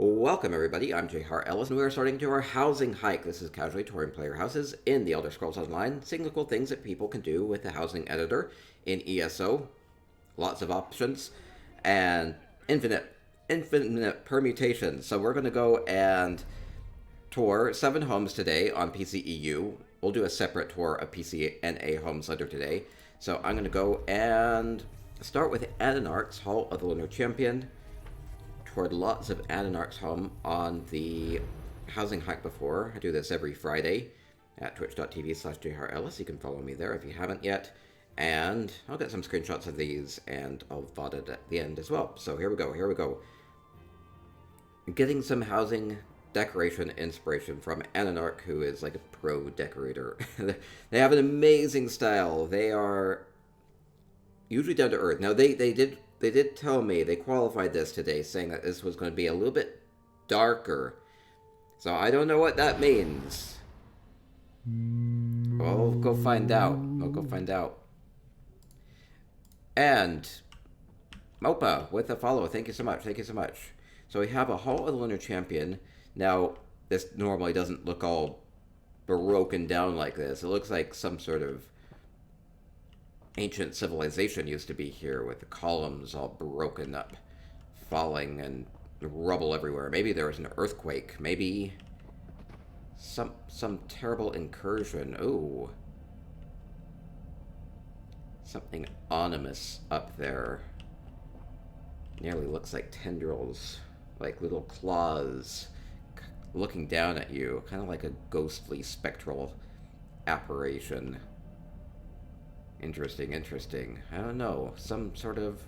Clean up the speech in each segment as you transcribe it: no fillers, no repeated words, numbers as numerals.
Welcome everybody, I'm J.R. Ellis, and we are starting to our housing hike. This is casually touring player houses in the Elder Scrolls Online, seeing the cool things that people can do with the housing editor in ESO. Lots of options, and infinite permutations. So we're going to go and tour 7 homes today on PCEU. We'll do a separate tour of PCNA homes later today. So I'm going to go and start with Anarch's Hall of the Lunar Champion. Toured lots of Anarch's home on the housing hike before. I do this every Friday at twitch.tv/jrellis. You can follow me there if you haven't yet. And I'll get some screenshots of these and I'll VOD it at the end as well. So here we go. Getting some housing decoration inspiration from Anarch, who is like a pro decorator. They have an amazing style. They are usually down to earth. Now they did tell me, they qualified this today, saying that this was going to be a little bit darker. So I don't know what that means. We'll go find out. And Mopa with a follow. Thank you so much. So we have a Hall of the Lunar Champion. Now, this normally doesn't look all broken down like this. It looks like some sort of ancient civilization used to be here, with the columns all broken up, falling, and rubble everywhere. Maybe there was an earthquake. Maybe some terrible incursion. Ooh. Something ominous up there. Nearly looks like tendrils, like little claws looking down at you, kind of like a ghostly spectral apparition. Interesting. I don't know. Some sort of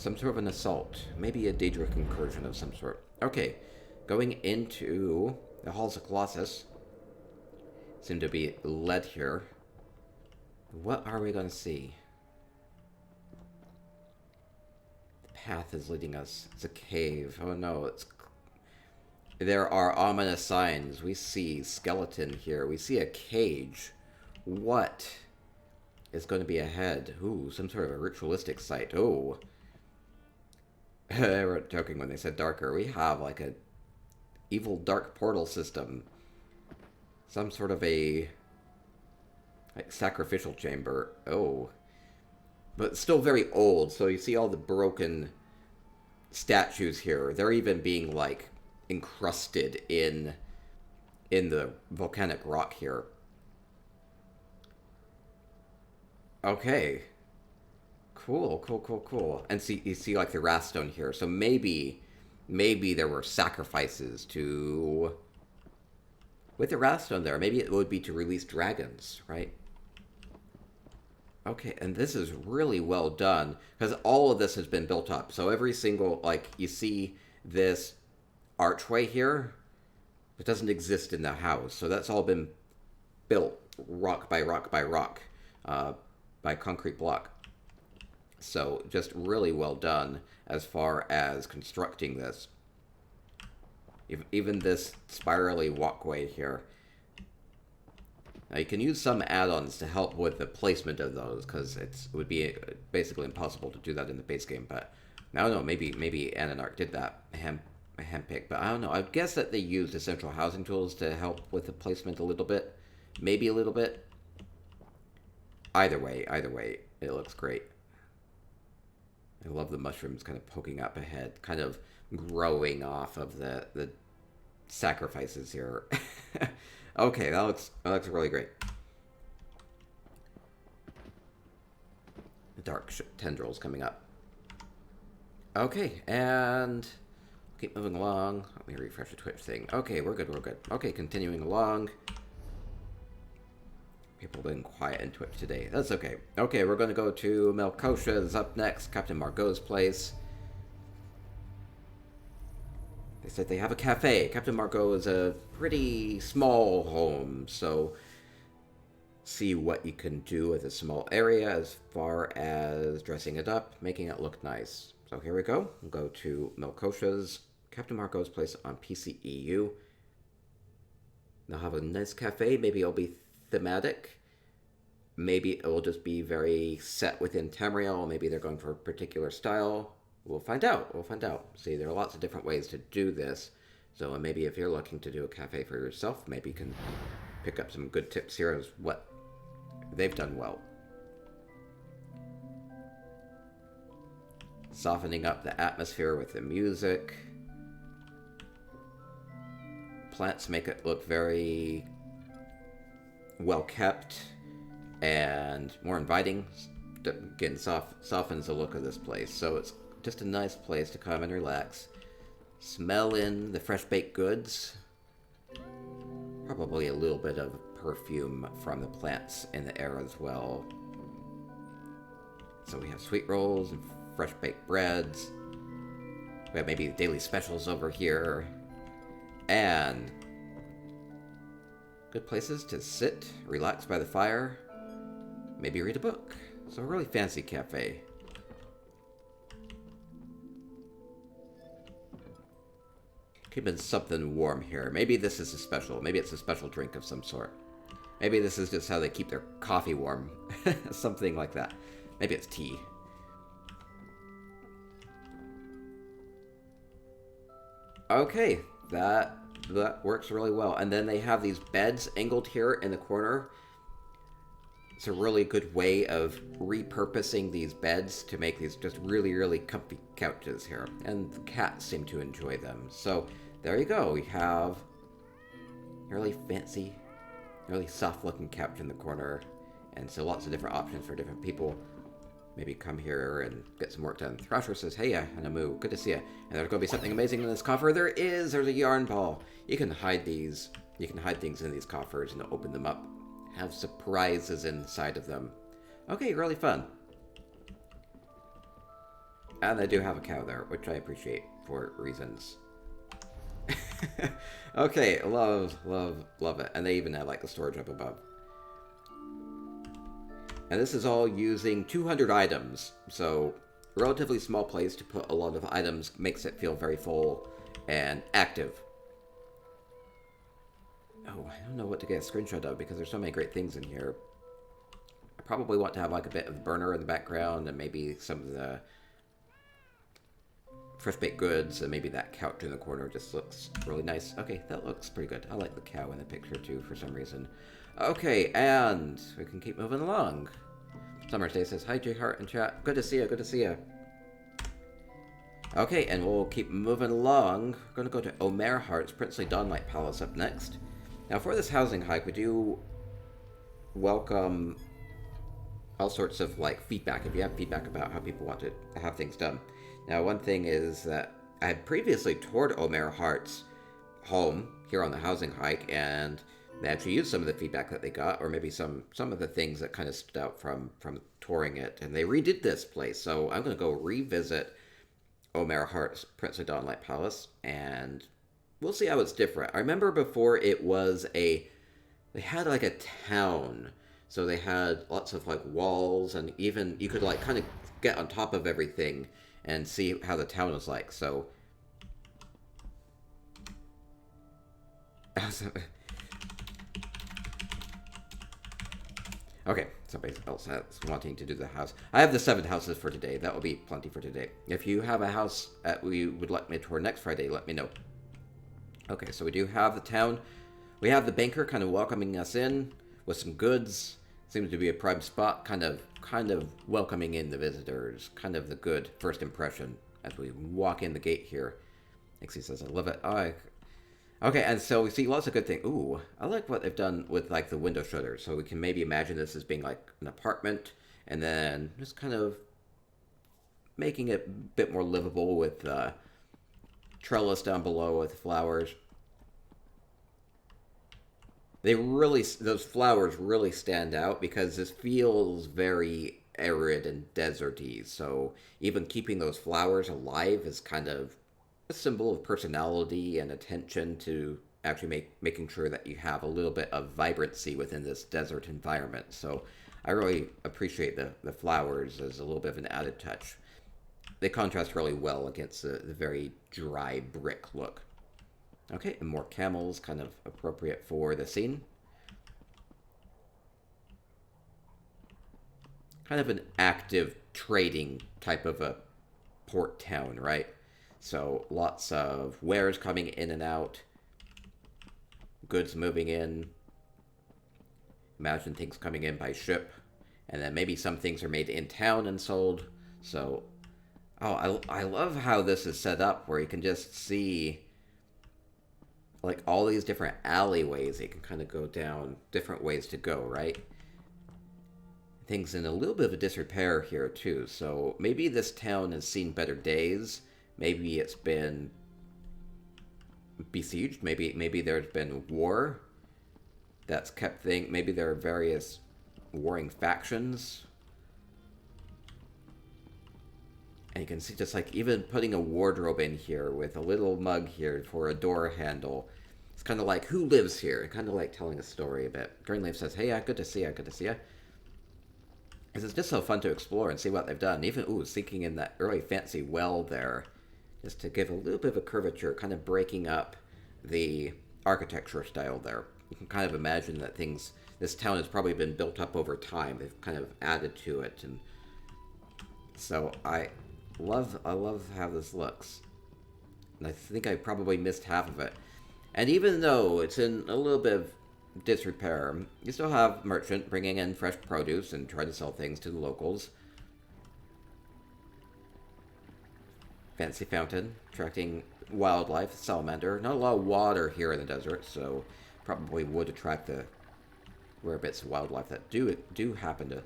an assault. Maybe a Daedric incursion of some sort. Okay, going into the Halls of Colossus. Seem to be led here. What are we going to see? The path is leading us. It's a cave. Oh no, there are ominous signs. We see skeleton here. We see a cage. What is going to be ahead? Ooh, some sort of a ritualistic site. Oh. They were joking when they said darker. We have like a evil dark portal system. Some sort of a like sacrificial chamber. Oh. But still very old, so you see all the broken statues here. They're even being like encrusted in the volcanic rock here. Okay. Cool. And you see like the wrath stone here. So maybe there were sacrifices to... With the wrath stone there, maybe it would be to release dragons, right? Okay, and this is really well done, because all of this has been built up. So every single, like, you see this archway here, it doesn't exist in the house. So that's all been built rock by rock by rock, by concrete block. So just really well done as far as constructing this. Even this spirally walkway here. Now you can use some add-ons to help with the placement of those, because it would be basically impossible to do that in the base game. But I don't know, maybe Anarch did that handpick, but I don't know. I guess that they used essential housing tools to help with the placement a little bit, maybe a little bit. Either way, it looks great. I love the mushrooms kind of poking up ahead, kind of growing off of the sacrifices here. Okay, that looks really great. The dark tendrils coming up. Okay, and keep moving along. Let me refresh the Twitch thing. Okay, we're good. Okay, continuing along. People have been quiet in Twitch today. That's okay. Okay, we're going to go to Melkosha's up next, Captain Margot's place. They said they have a cafe. Captain Margot is a pretty small home, so see what you can do with a small area as far as dressing it up, making it look nice. So here we go. We'll go to Melkosha's, Captain Margot's place on PCEU. They'll have a nice cafe. Maybe it'll be thematic. Maybe it will just be very set within Tamriel. Maybe they're going for a particular style. We'll find out. We'll find out. See, there are lots of different ways to do this. So maybe if you're looking to do a cafe for yourself, maybe you can pick up some good tips here as what they've done well. Softening up the atmosphere with the music. Plants make it look very well kept and more inviting. Again, softens the look of this place. So it's just a nice place to come and relax. Smell in the fresh baked goods. Probably a little bit of perfume from the plants in the air as well. So we have sweet rolls and fresh baked breads. We have maybe daily specials over here. And good places to sit, relax by the fire, maybe read a book. So a really fancy cafe. Keeping something warm here. Maybe this is a special. Maybe it's a special drink of some sort. Maybe this is just how they keep their coffee warm. Something like that. Maybe it's tea. Okay, that works really well. And then they have these beds angled here in the corner. It's a really good way of repurposing these beds to make these just really, really comfy couches here. And the cats seem to enjoy them. So there you go. We have a really fancy, really soft-looking couch in the corner. And so lots of different options for different people. Maybe come here and get some work done. Thrasher says, hey, Anamu, good to see you. And there's going to be something amazing in this coffer. There is. There's a yarn ball. You can hide these. You can hide things in these coffers and open them up. Have surprises inside of them. Okay, really fun. And they do have a cow there, which I appreciate for reasons. Okay, love it. And they even have like the storage up above. And this is all using 200 items, so relatively small place to put a lot of items makes it feel very full and active. Oh, I don't know what to get a screenshot of because there's so many great things in here. I probably want to have like a bit of burner in the background and maybe some of the fresh baked goods and maybe that couch in the corner just looks really nice. Okay, that looks pretty good. I like the cow in the picture too for some reason. Okay, and we can keep moving along. Summer's Day says, hi, J Hart in chat. Good to see you, good to see you. Okay, and we'll keep moving along. We're going to go to Omer Hart's Princely Dawnlight Palace up next. Now, for this housing hike, we do welcome all sorts of, like, feedback. If you have feedback about how people want to have things done. Now, one thing is that I had previously toured Omer Hart's home here on the housing hike, and they actually used some of the feedback that they got, or maybe some of the things that kind of stood out from touring it, and they redid this place. So I'm going to go revisit Omer Hart's Princely Dawnlight Palace, and we'll see how it's different. I remember before it was they had like a town, so they had lots of like walls, and even you could like kind of get on top of everything and see how the town was like. So okay, somebody else that's wanting to do the house. I have the 7 houses for today. That will be plenty for today. If you have a house that we would like me to tour next Friday, let me know. Okay, so we do have the town. We have the banker kind of welcoming us in with some goods. Seems to be a prime spot, kind of welcoming in the visitors. Kind of the good first impression as we walk in the gate here. Nixie says, I love it. Okay, and so we see lots of good things. Ooh, I like what they've done with, like, the window shutters. So we can maybe imagine this as being, like, an apartment. And then just kind of making it a bit more livable with trellis down below with flowers. Those flowers really stand out because this feels very arid and deserty. So even keeping those flowers alive is kind of a symbol of personality and attention to actually making sure that you have a little bit of vibrancy within this desert environment. So I really appreciate the flowers as a little bit of an added touch. They contrast really well against the very dry brick look. Okay, and more camels, kind of appropriate for the scene. Kind of an active trading type of a port town, right? So lots of wares coming in and out, goods moving in. Imagine things coming in by ship, and then maybe some things are made in town and sold. So, oh, I love how this is set up, where you can just see like all these different alleyways. You can kind of go down different ways to go, right? Things in a little bit of a disrepair here too. So maybe this town has seen better days. Maybe it's been besieged. Maybe there's been war that's kept things. Maybe there are various warring factions. And you can see just like even putting a wardrobe in here with a little mug here for a door handle. It's kind of like, who lives here? Kind of like telling a story a bit. Greenleaf says, hey, good to see you, good to see you. It's just so fun to explore and see what they've done. Even, ooh, sinking in that really fancy well there. Just to give a little bit of a curvature, kind of breaking up the architecture style there. You can kind of imagine that this town has probably been built up over time. They've kind of added to it. And so I love how this looks. And I think I probably missed half of it. And even though it's in a little bit of disrepair, you still have merchant bringing in fresh produce and trying to sell things to the locals. Fancy fountain, attracting wildlife, salamander. Not a lot of water here in the desert, so probably would attract the rare bits of wildlife that do happen to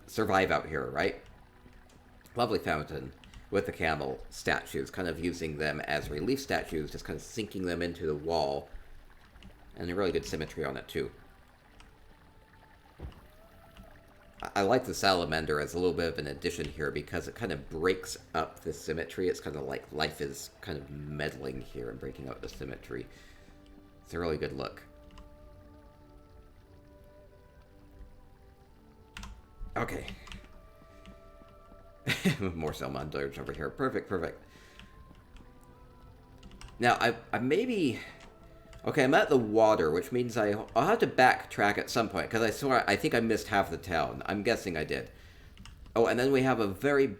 survive out here, right? Lovely fountain with the camel statues, kind of using them as relief statues, just kind of sinking them into the wall. And a really good symmetry on it, too. I like the salamander as a little bit of an addition here because it kind of breaks up the symmetry. It's kind of like life is kind of meddling here and breaking up the symmetry. It's a really good look. Okay. More salamanders over here. Perfect, perfect. Now, I maybe... Okay, I'm at the water, which means I'll have to backtrack at some point, because I think I missed half the town. I'm guessing I did. Oh, and then we have a very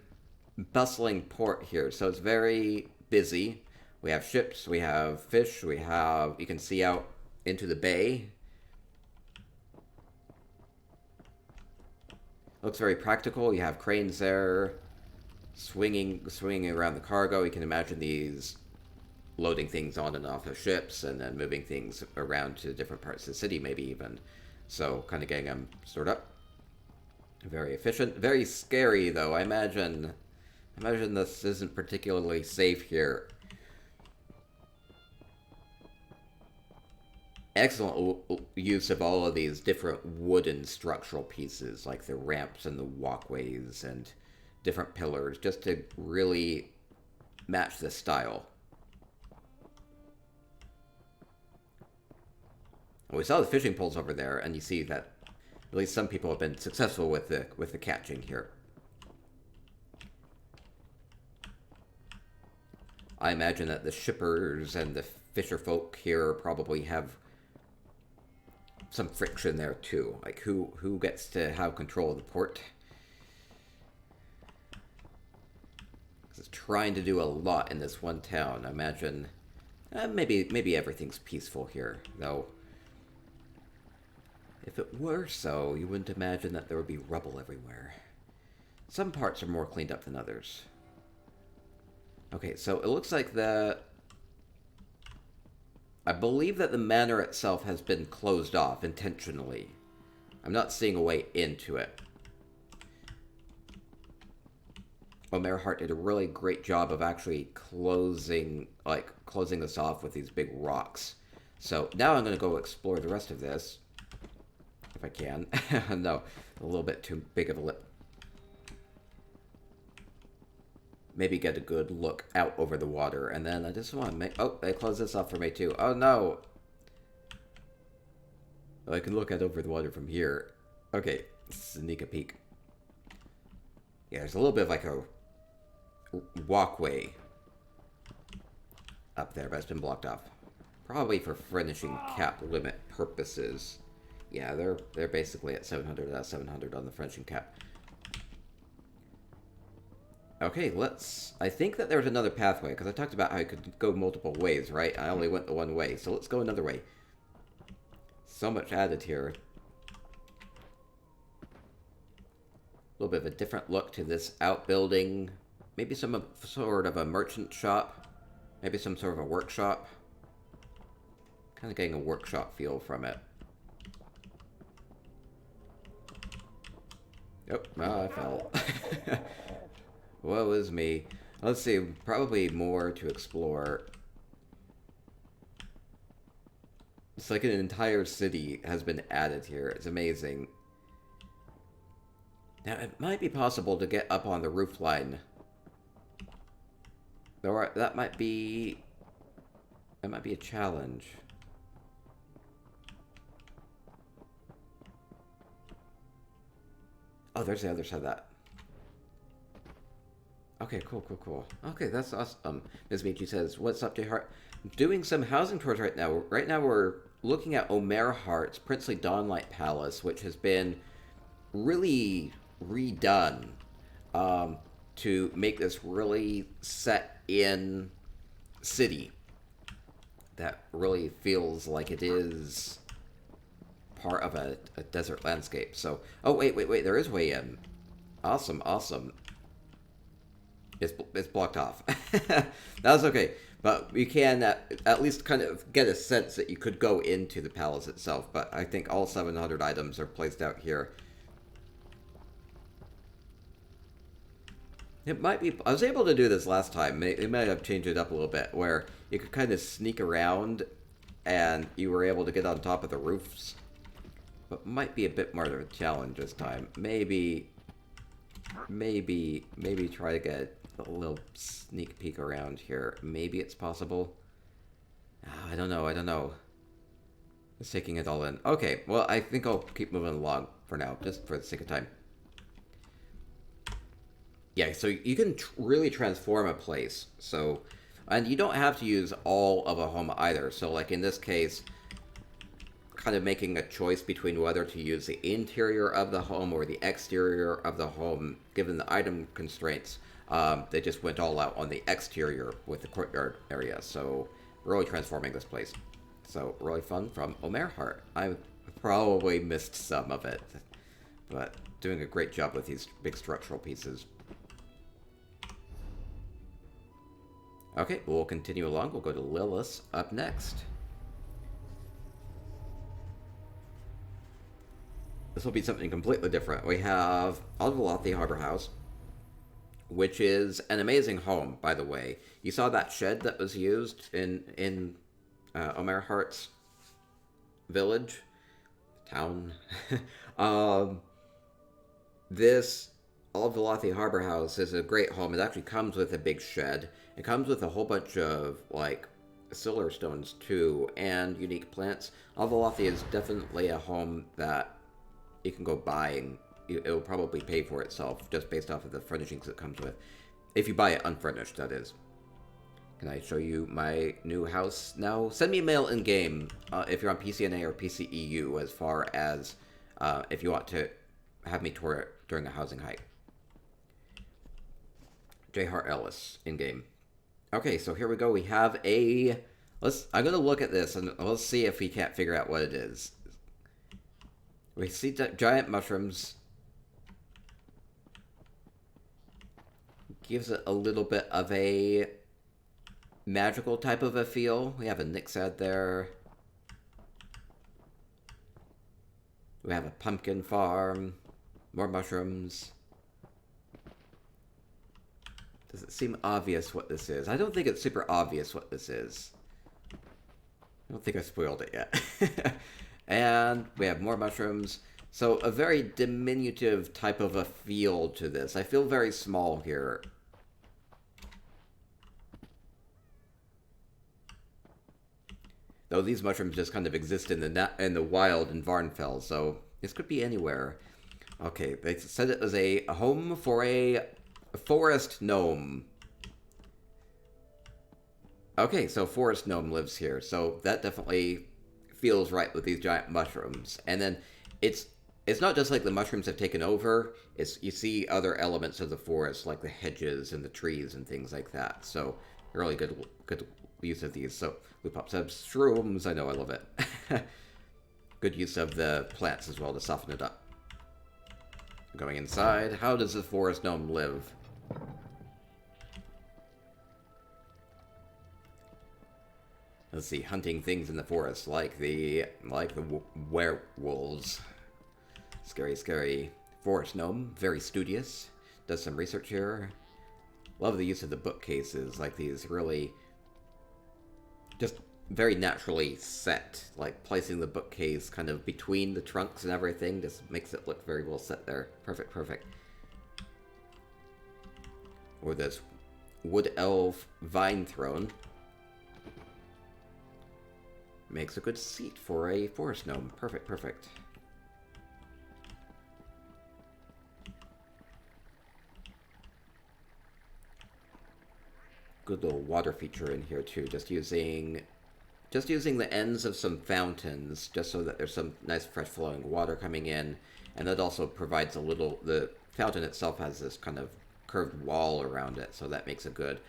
bustling port here, so it's very busy. We have ships, we have fish, you can see out into the bay. Looks very practical. You have cranes there, swinging around the cargo. You can imagine these loading things on and off of ships and then moving things around to different parts of the city, maybe even. So, kind of getting them stored up. Very efficient. Very scary, though. I imagine this isn't particularly safe here. Excellent use of all of these different wooden structural pieces, like the ramps and the walkways and different pillars, just to really match the style. We saw the fishing poles over there, and you see that at least some people have been successful with the catching here. I imagine that the shippers and the fisher folk here probably have some friction there too. Like who gets to have control of the port? Because it's trying to do a lot in this one town. I imagine maybe everything's peaceful here, though. If it were so, you wouldn't imagine that there would be rubble everywhere. Some parts are more cleaned up than others. Okay, so it looks like I believe that the manor itself has been closed off intentionally. I'm not seeing a way into it. Well, Mayor Hart did a really great job of actually closing this off with these big rocks. So now I'm going to go explore the rest of this. If I can. No, a little bit too big of a lip. Maybe get a good look out over the water. And then I just want to make... Oh, they closed this off for me too. Oh, no. I can look out over the water from here. Okay, sneak a peek. Yeah, there's a little bit of like a walkway up there, but it's been blocked off. Probably for finishing cap limit purposes. Yeah, they're basically at 700 on the French cap. Okay, let's... I think that there's another pathway, because I talked about how I could go multiple ways, right? I only went the one way, so let's go another way. So much added here. A little bit of a different look to this outbuilding. Maybe some sort of a merchant shop. Maybe some sort of a workshop. Kind of getting a workshop feel from it. Oh, I fell. Woe is me. Let's see, probably more to explore. It's like an entire city has been added here. It's amazing. Now, it might be possible to get up on the roof line. Or that might be... That might be a challenge. Oh, there's the other side of that. Okay, cool. Okay, that's awesome. Ms. Michi says, what's up, J. Hart? Doing some housing tours right now. Right now we're looking at Omer Hart's Princely Dawnlight Palace, which has been really redone to make this really set in city that really feels like it is part of a desert landscape. So, oh, wait, there is way in. Awesome. It's blocked off. That's okay. But you can at least kind of get a sense that you could go into the palace itself. But I think all 700 items are placed out here. It might be... I was able to do this last time. They might have changed it up a little bit, where you could kind of sneak around and you were able to get on top of the roofs. But might be a bit more of a challenge this time. Maybe try to get a little sneak peek around here. Maybe it's possible. I don't know. Just taking it all in. Okay, well, I think I'll keep moving along for now, just for the sake of time. Yeah, so you can really transform a place. So, and you don't have to use all of a home either. So, like in this case, kind of making a choice between whether to use the interior of the home or the exterior of the home, given the item constraints. They just went all out on the exterior with the courtyard area. So, really transforming this place. So, really fun from Omer Hart. I probably missed some of it, but doing a great job with these big structural pieces. Okay, we'll continue along. We'll go to Lilith up next. This will be something completely different. We have Alvalathi Harbor House, which is an amazing home, by the way. You saw that shed that was used in Omer Hart's village, town. This Alvalathi Harbor House is a great home. It actually comes with a big shed. It comes with a whole bunch of, like, solar stones, too, and unique plants. Alvalathi is definitely a home that you can go buy, and it'll probably pay for itself just based off of the furnishings it comes with. If you buy it unfurnished, that is. Can I show you my new house now? Send me a mail in-game if you're on PCNA or PCEU, as far as if you want to have me tour it during a housing hike. J. Hart Ellis in-game. Okay, so here we go. We have a... I'm going to look at this, and let's see if we can't figure out what it is. We see giant mushrooms. Gives it a little bit of a magical type of a feel. We have a Nixad there. We have a pumpkin farm. More mushrooms. Does it seem obvious what this is? I don't think it's super obvious what this is. I don't think I spoiled it yet. And we have more mushrooms. So a very diminutive type of a feel to this. I feel very small here. Though these mushrooms just kind of exist in the wild in Varnfell, so this could be anywhere. Okay, they said it was a home for a forest gnome. Okay, so forest gnome lives here, so that definitely feels right with these giant mushrooms. And then it's it's not just like the mushrooms have taken over. It's you see other elements of the forest, like the hedges and the trees and things like that. So really good use of these. So we pop some shrooms. I know, I love it. Good use of the plants as well to soften it up. Going inside, how does the forest gnome live? Let's see, hunting things in the forest, like the werewolves. Scary, scary forest gnome. Very studious. Does some research here. Love the use of the bookcases, like these really just very naturally set. Like placing the bookcase kind of between the trunks and everything just makes it look very well set there. Perfect, perfect. Or this wood elf vine throne. Makes a good seat for a forest gnome. Perfect, perfect. Good little water feature in here too. Just using the ends of some fountains, just so that there's some nice fresh flowing water coming in, and that also provides a little. The fountain itself has this kind of curved wall around it, so that makes a good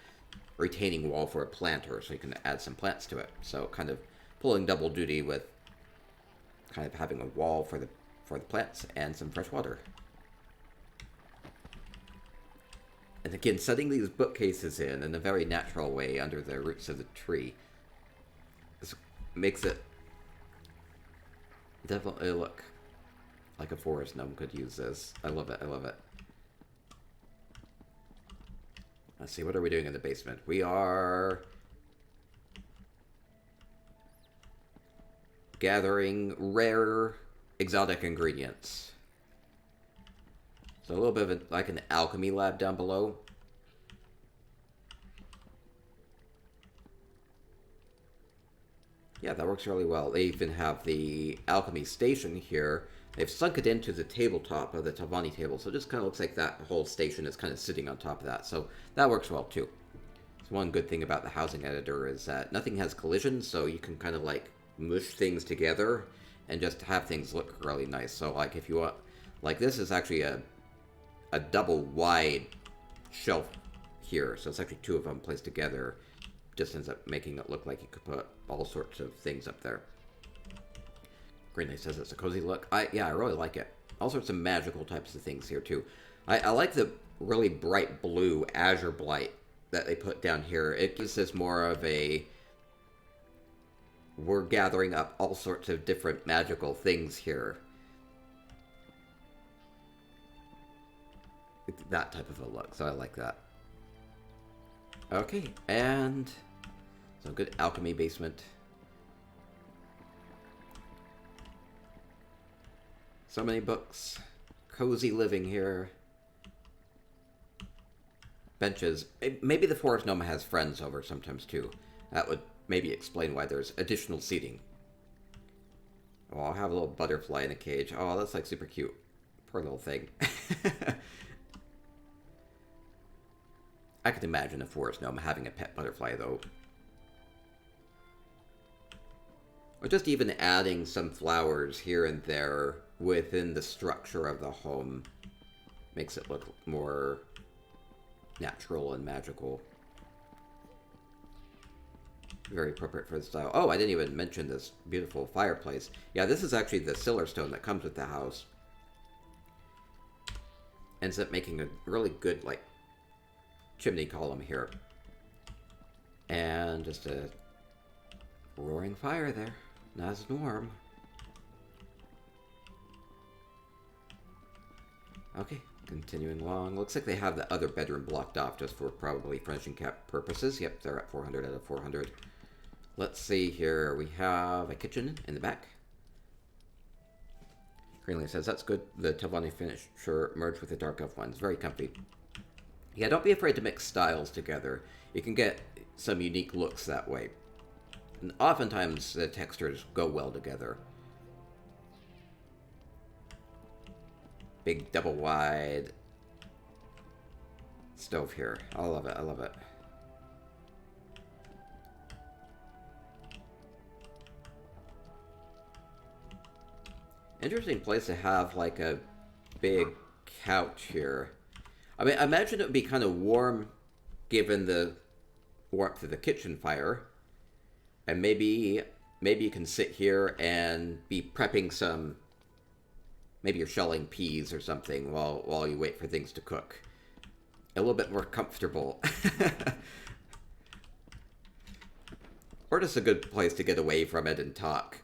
retaining wall for a planter, so you can add some plants to it. So kind of pulling double duty with kind of having a wall for the plants and some fresh water. And again, setting these bookcases in a very natural way under the roots of the tree makes it definitely look like a forest gnome could use this. I love it, I love it. Let's see, what are we doing in the basement? We are gathering rare exotic ingredients. So a little bit of like an alchemy lab down below. Yeah, that works really well. They even have the alchemy station here. They've sunk it into the tabletop of the Tavani table, so it just kind of looks like that whole station is kind of sitting on top of that. So that works well too. So one good thing about the housing editor is that nothing has collision, so you can kind of like mush things together and just have things look really nice. So like if you want, like this is actually a double wide shelf here, so it's actually two of them placed together. Just ends up making it look like you could put all sorts of things up there. Greenley says it's a cozy look. Yeah, I really like it. All sorts of magical types of things here too. I like the really bright blue azure blight that they put down here. It gives this more of a, we're gathering up all sorts of different magical things here. It's that type of a look, so I like that. Okay, and so good alchemy basement. So many books. Cozy living here. Benches. Maybe the forest gnome has friends over sometimes too. That would maybe explain why there's additional seating. Oh, I'll have a little butterfly in a cage. Oh, that's like super cute. Poor little thing. I could imagine a forest gnome having a pet butterfly though. Or just even adding some flowers here and there within the structure of the home makes it look more natural and magical. Very appropriate for the style. Oh, I didn't even mention this beautiful fireplace. Yeah, this is actually the Silverstone that comes with the house. Ends up making a really good, like, chimney column here. And just a roaring fire there. Nice and warm. Okay, continuing along. Looks like they have the other bedroom blocked off just for probably furnishing cap purposes. Yep, they're at 400 out of 400. Let's see here. We have a kitchen in the back. Greenlee says, that's good. The Tavani finisher merged with the Dark Elf ones. Very comfy. Yeah, don't be afraid to mix styles together. You can get some unique looks that way. And oftentimes the textures go well together. Big double wide stove here. I love it, I love it. Interesting place to have like a big couch here. I mean, I imagine it would be kind of warm given the warmth of the kitchen fire. And maybe you can sit here and be prepping some, maybe you're shelling peas or something while you wait for things to cook. A little bit more comfortable. Or just a good place to get away from it and talk.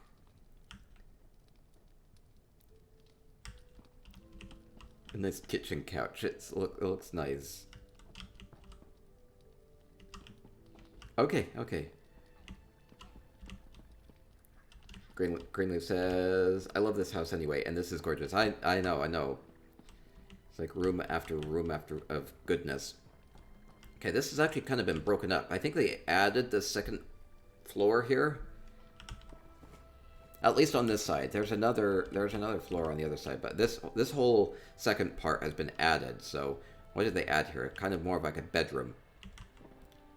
A nice kitchen couch. It looks nice. Okay, okay. Greenleaf says, I love this house anyway, and this is gorgeous. I know. It's like room after of goodness. Okay, this has actually kind of been broken up. I think they added the second floor here. At least on this side. There's another floor on the other side, but this whole second part has been added. So what did they add here? Kind of more of like a bedroom.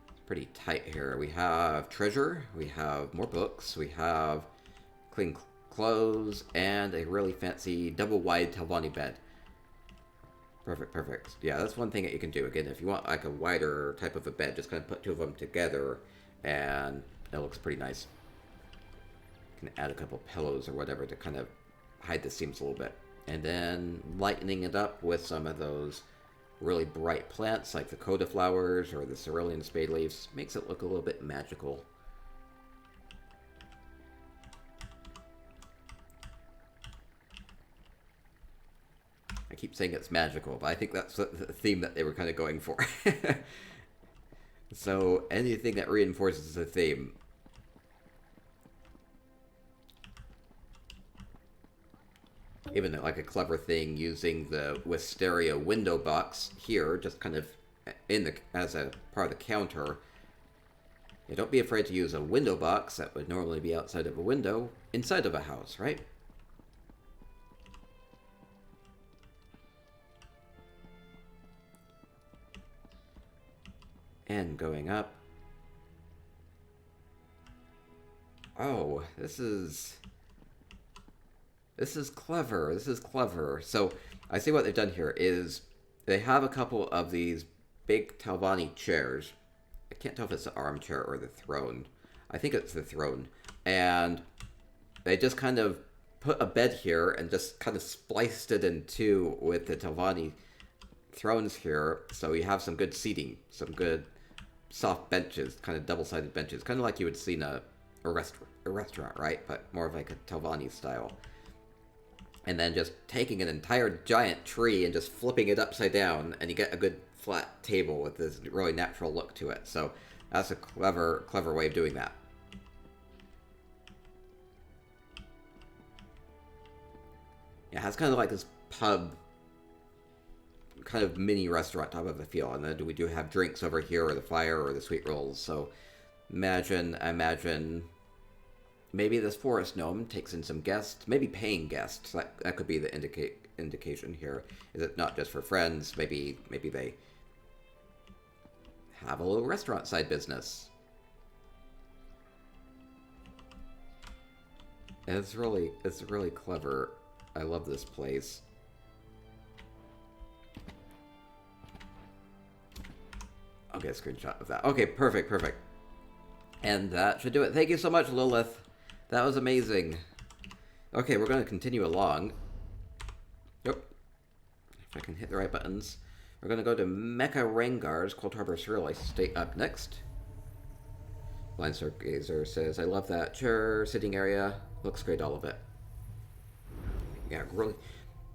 It's pretty tight here. We have treasure, we have more books, we have clean clothes, and a really fancy double wide Talvani bed. Perfect, perfect. Yeah, that's one thing that you can do. Again, if you want like a wider type of a bed, just kind of put two of them together, and it looks pretty nice. You can add a couple pillows or whatever to kind of hide the seams a little bit. And then lightening it up with some of those really bright plants like the coda flowers or the cerulean spade leaves makes it look a little bit magical. I keep saying it's magical, but I think that's the theme that they were kind of going for. So anything that reinforces the theme. Even like a clever thing using the Wisteria window box here, just kind of as a part of the counter. Yeah, don't be afraid to use a window box that would normally be outside of a window inside of a house, right? And going up. Oh, this is clever. This is clever. So I see what they've done here is they have a couple of these big Talvani chairs. I can't tell if it's the armchair or the throne. I think it's the throne. And they just kind of put a bed here and just kind of spliced it in two with the Talvani thrones here. So you have some good seating, some good soft benches, kind of double-sided benches, kind of like you would see in a restaurant, right? But more of like a Talvani style. And then just taking an entire giant tree and just flipping it upside down, and you get a good flat table with this really natural look to it. So that's a clever way of doing that. Yeah, it has kind of like this pub, kind of mini restaurant type of a feel. And then we do have drinks over here, or the fire, or the sweet rolls. So imagine maybe this forest gnome takes in some guests, maybe paying guests. That could be the indication here. Is it not just for friends? Maybe they have a little restaurant side business. And it's really clever. I love this place. I'll get a screenshot of that. Okay, perfect. And that should do it. Thank you so much, Lilith. That was amazing. Okay, we're going to continue along. Yep. If I can hit the right buttons. We're going to go to Mecha Rengar's Cold Harbor Cereal Estate up next. Blind Stargazer says, I love that chair sitting area. Looks great, all of it. Yeah, really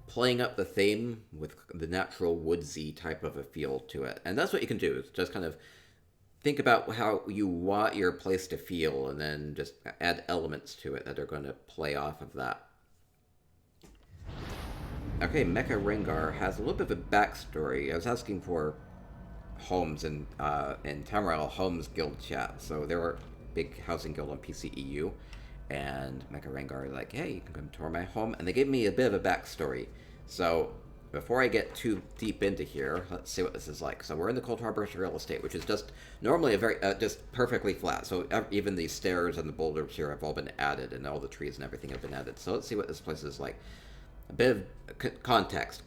playing up the theme with the natural woodsy type of a feel to it. And that's what you can do, is just kind of think about how you want your place to feel, and then just add elements to it that are going to play off of that. Okay, Mecha Rengar has a little bit of a backstory. I was asking for homes in Tamriel Homes Guild chat, so there were big housing guild on PCEU, and Mecha Rengar like, hey, you can come tour my home, and they gave me a bit of a backstory. So before I get too deep into here, let's see what this is like. So we're in the Cold Harbor real estate, which is just normally a very just perfectly flat. So even the stairs and the boulders here have all been added, and all the trees and everything have been added. So let's see what this place is like. A bit of context.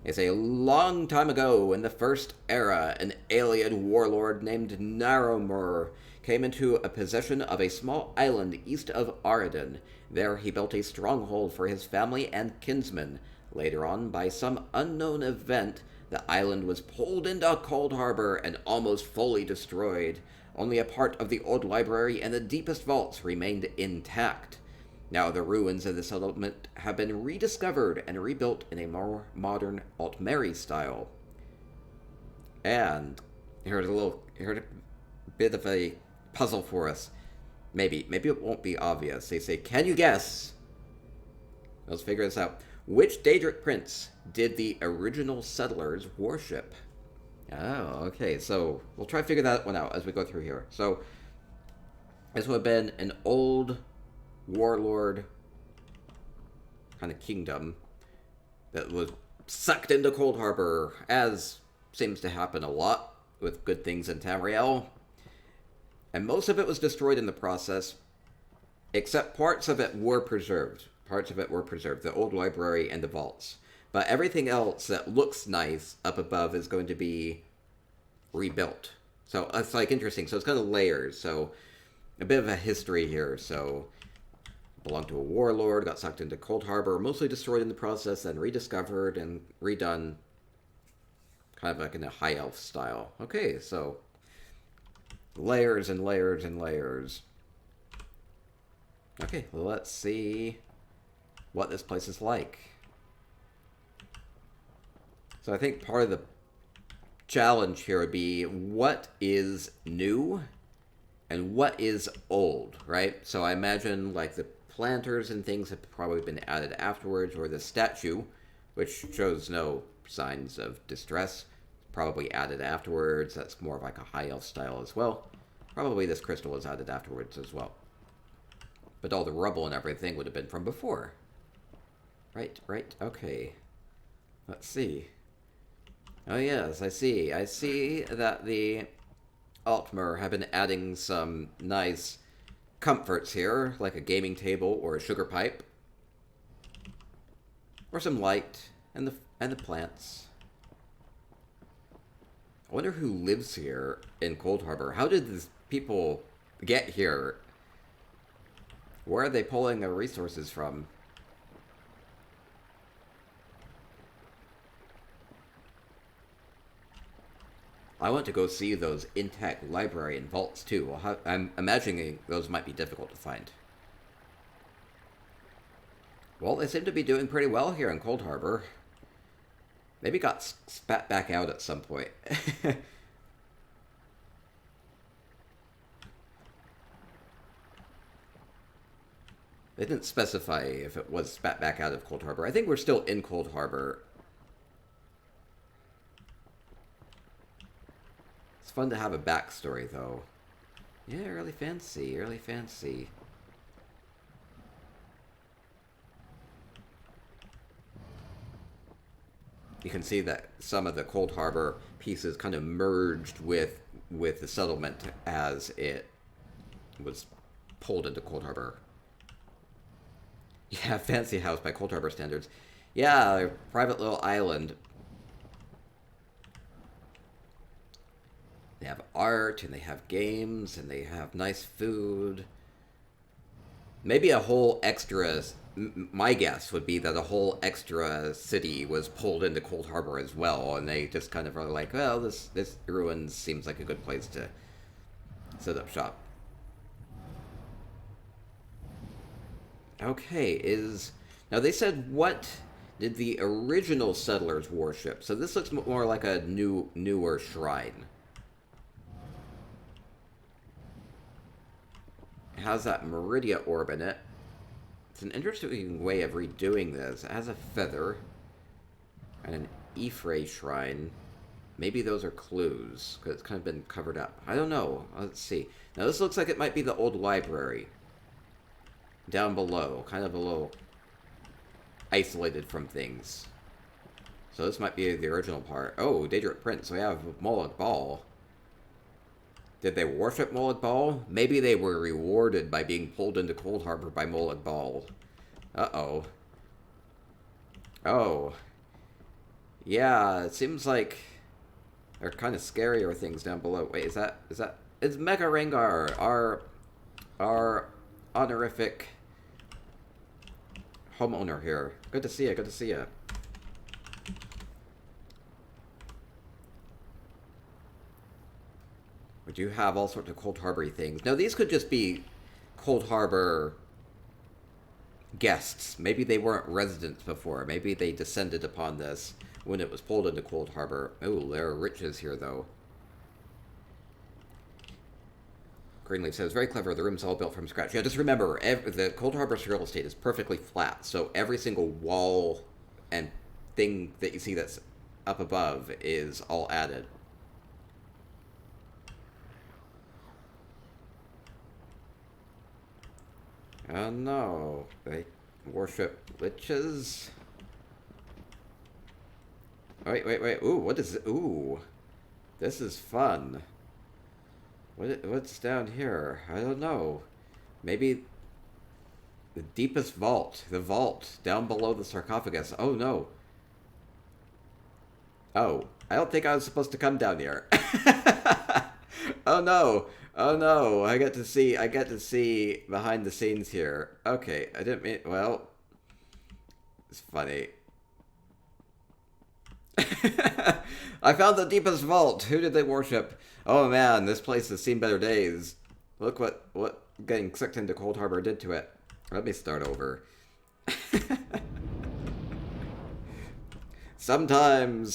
It's a long time ago in the First Era, an alien warlord named Narumur came into a possession of a small island east of Aridin. There he built a stronghold for his family and kinsmen. Later on, by some unknown event, the island was pulled into Cold Harbor and almost fully destroyed. Only a part of the old library and the deepest vaults remained intact. Now the ruins of the settlement have been rediscovered and rebuilt in a more modern Altmeri style. And here's a bit of a puzzle for us. Maybe it won't be obvious. They say, can you guess? Let's figure this out. Which Daedric prince did the original settlers worship? Oh, okay. So we'll try to figure that one out as we go through here. So this would have been an old warlord kind of kingdom that was sucked into Cold Harbor, as seems to happen a lot with good things in Tamriel. And most of it was destroyed in the process, except parts of it were preserved. The old library and the vaults. But everything else that looks nice up above is going to be rebuilt. So it's like interesting. So it's kind of layers. So a bit of a history here. So belonged to a warlord, got sucked into Cold Harbor, mostly destroyed in the process, then rediscovered and redone. Kind of like in a high elf style. Okay, so layers and layers and layers. Okay, well, let's see what this place is like. So I think part of the challenge here would be what is new and what is old, right? So I imagine like the planters and things have probably been added afterwards, or the statue, which shows no signs of distress, probably added afterwards. That's more of like a high elf style as well. Probably this crystal was added afterwards as well. But all the rubble and everything would have been from before. Right, okay. Let's see. Oh yes, I see. I see that the Altmer have been adding some nice comforts here, like a gaming table or a sugar pipe. Or some light and the plants. I wonder who lives here in Cold Harbor. How did these people get here? Where are they pulling their resources from? I want to go see those intact library and vaults too. I'm imagining those might be difficult to find. Well, they seem to be doing pretty well here in Cold Harbor. Maybe got spat back out at some point. They didn't specify if it was spat back out of Cold Harbor. I think we're still in Cold Harbor. It's fun to have a backstory, though. Yeah, really fancy, really fancy. You can see that some of the Cold Harbor pieces kind of merged with the settlement as it was pulled into Cold Harbor. Yeah, fancy house by Cold Harbor standards. Yeah, a private little island. They have art, and they have games, and they have nice food. Maybe a whole extra... My guess would be that a whole extra city was pulled into Cold Harbor as well, and they just kind of are like, well, this ruins seems like a good place to set up shop. Okay, now they said what did the original settlers worship? So this looks more like a newer shrine. It has that Meridia orb in it. It's an interesting way of redoing this. It has a feather and an Ephraim shrine. Maybe those are clues, because it's kind of been covered up. I don't know. Let's see. Now this looks like it might be the old library. Down below. Kind of a little isolated from things. So this might be the original part. Oh, Daedric Prince. We have Molag Bal. Did they worship Molag Bal? Maybe they were rewarded by being pulled into Cold Harbor by Molag Bal. Uh-oh. Oh. Yeah, it seems like there are kind of scarier things down below. Wait, is that... It's Mega Rengar, our honorific homeowner here. Good to see you, good to see you. We do have all sorts of Cold Harbor things. Now, these could just be Cold Harbor guests. Maybe they weren't residents before. Maybe they descended upon this when it was pulled into Cold Harbor. Oh, there are riches here, though. Greenleaf says, very clever. The room's all built from scratch. Yeah, just remember, the Cold Harbor's real estate is perfectly flat, so every single wall and thing that you see that's up above is all added. Oh no, they worship liches. Wait. Ooh, what is it? Ooh, this is fun. What's down here? I don't know. Maybe the deepest vault. The vault down below the sarcophagus. Oh no. Oh, I don't think I was supposed to come down here. Oh no. Oh no. I get to see behind the scenes here. Okay, I didn't mean, well, it's funny. I found the deepest vault. Who did they worship? Oh man, this place has seen better days. Look what getting sucked into Cold Harbor did to it. Let me start over. Sometimes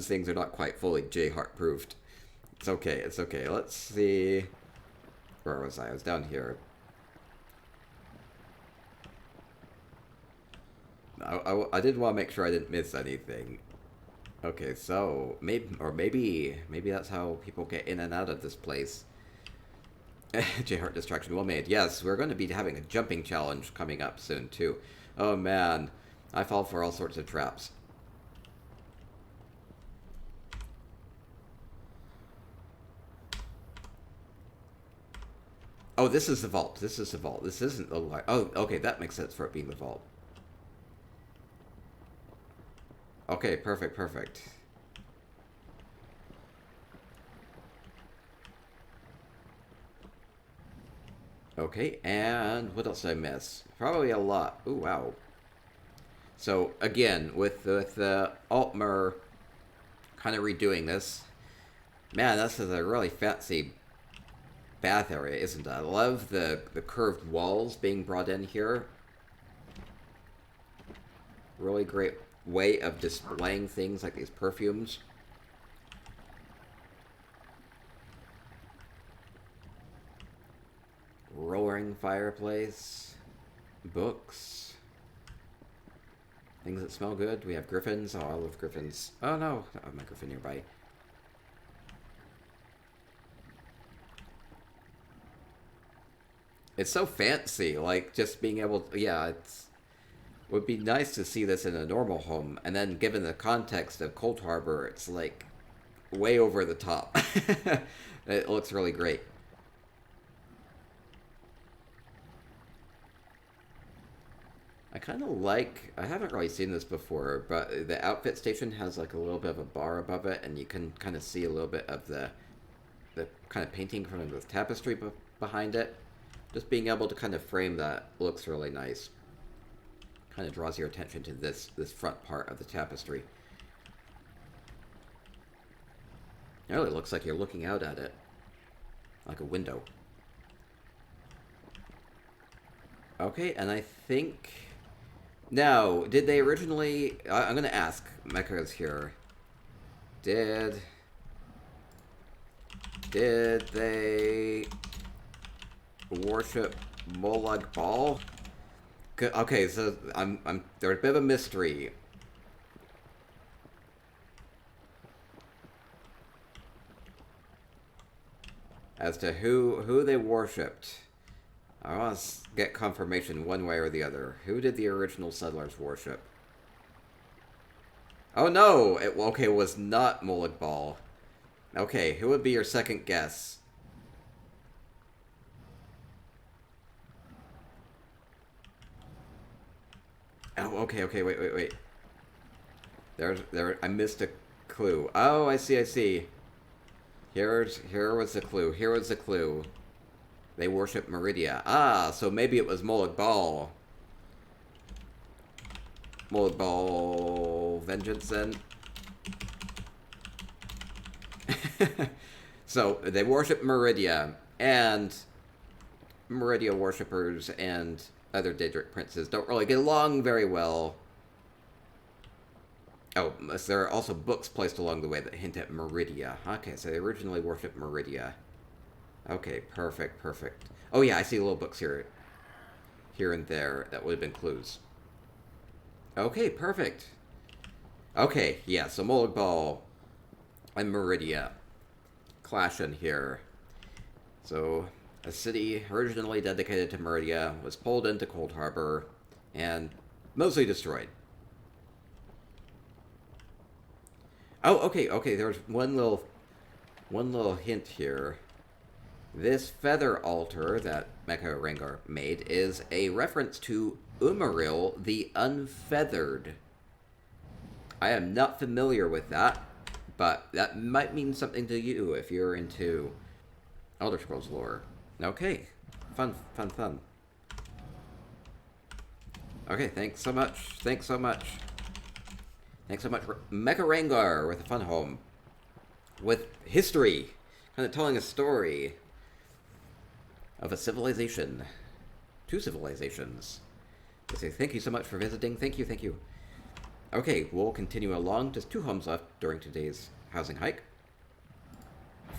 things are not quite fully J-Heart proofed. It's okay, it's okay. Let's see. Where was I? I was down here. I did want to make sure I didn't miss anything. Okay, so maybe that's how people get in and out of this place. J-Heart distraction well made. Yes, we're going to be having a jumping challenge coming up soon too. Oh man, I fall for all sorts of traps. Oh, this is the vault. This is the vault. This isn't the light. Oh, okay, that makes sense for it being the vault. Okay, perfect. Okay, and what else did I miss? Probably a lot. Ooh, wow. So, again, with Altmer kind of redoing this, man, this is a really fancy bath area, isn't it? I love the curved walls being brought in here. Really great way of displaying things like these perfumes. Roaring fireplace. Books. Things that smell good. We have griffins. Oh, I love griffins. Oh no, I have my griffin nearby. It's so fancy, like just being able to, yeah, would be nice to see this in a normal home, and then given the context of Cold Harbor, it's like way over the top. It looks really great. I kind of like, I haven't really seen this before, but the outfit station has like a little bit of a bar above it, and you can kind of see a little bit of the kind of painting from the tapestry behind it. Just being able to kind of frame that looks really nice. Kind of draws your attention to this front part of the tapestry. It really looks like you're looking out at it. Like a window. Okay, and I think... Now, did they originally... I'm going to ask. Mecha's here. Did they worship Molag Bal? Okay, so there's a bit of a mystery. As to who they worshipped. I want to get confirmation one way or the other. Who did the original settlers worship? Oh no! Okay, it was not Molag Bal. Okay, who would be your second guess? Oh, okay, wait. I missed a clue. Oh, I see. Here was the clue. Here was the clue. They worship Meridia. Ah, so maybe it was Molag Bal. Molag Bal Vengeance then. So they worship Meridia, and Meridia worshippers and other Daedric princes don't really get along very well. Oh, there are also books placed along the way that hint at Meridia. Okay, so they originally worshipped Meridia. Okay, perfect. Oh yeah, I see little books here and there that would have been clues. Okay, perfect. Okay, yeah, so Molag Bal and Meridia clash in here. So, a city originally dedicated to Meridia was pulled into Cold Harbor and mostly destroyed. Oh, okay. There's one little hint here. This feather altar that Mecha Rengar made is a reference to Umaril the Unfeathered. I am not familiar with that, but that might mean something to you if you're into Elder Scrolls lore. Okay. Fun. Okay, thanks so much. Mecha Rengar with a fun home. With history. Kind of telling a story of a civilization. Two civilizations. I say thank you so much for visiting. Thank you. Okay, we'll continue along. Just 2 homes left during today's housing hike.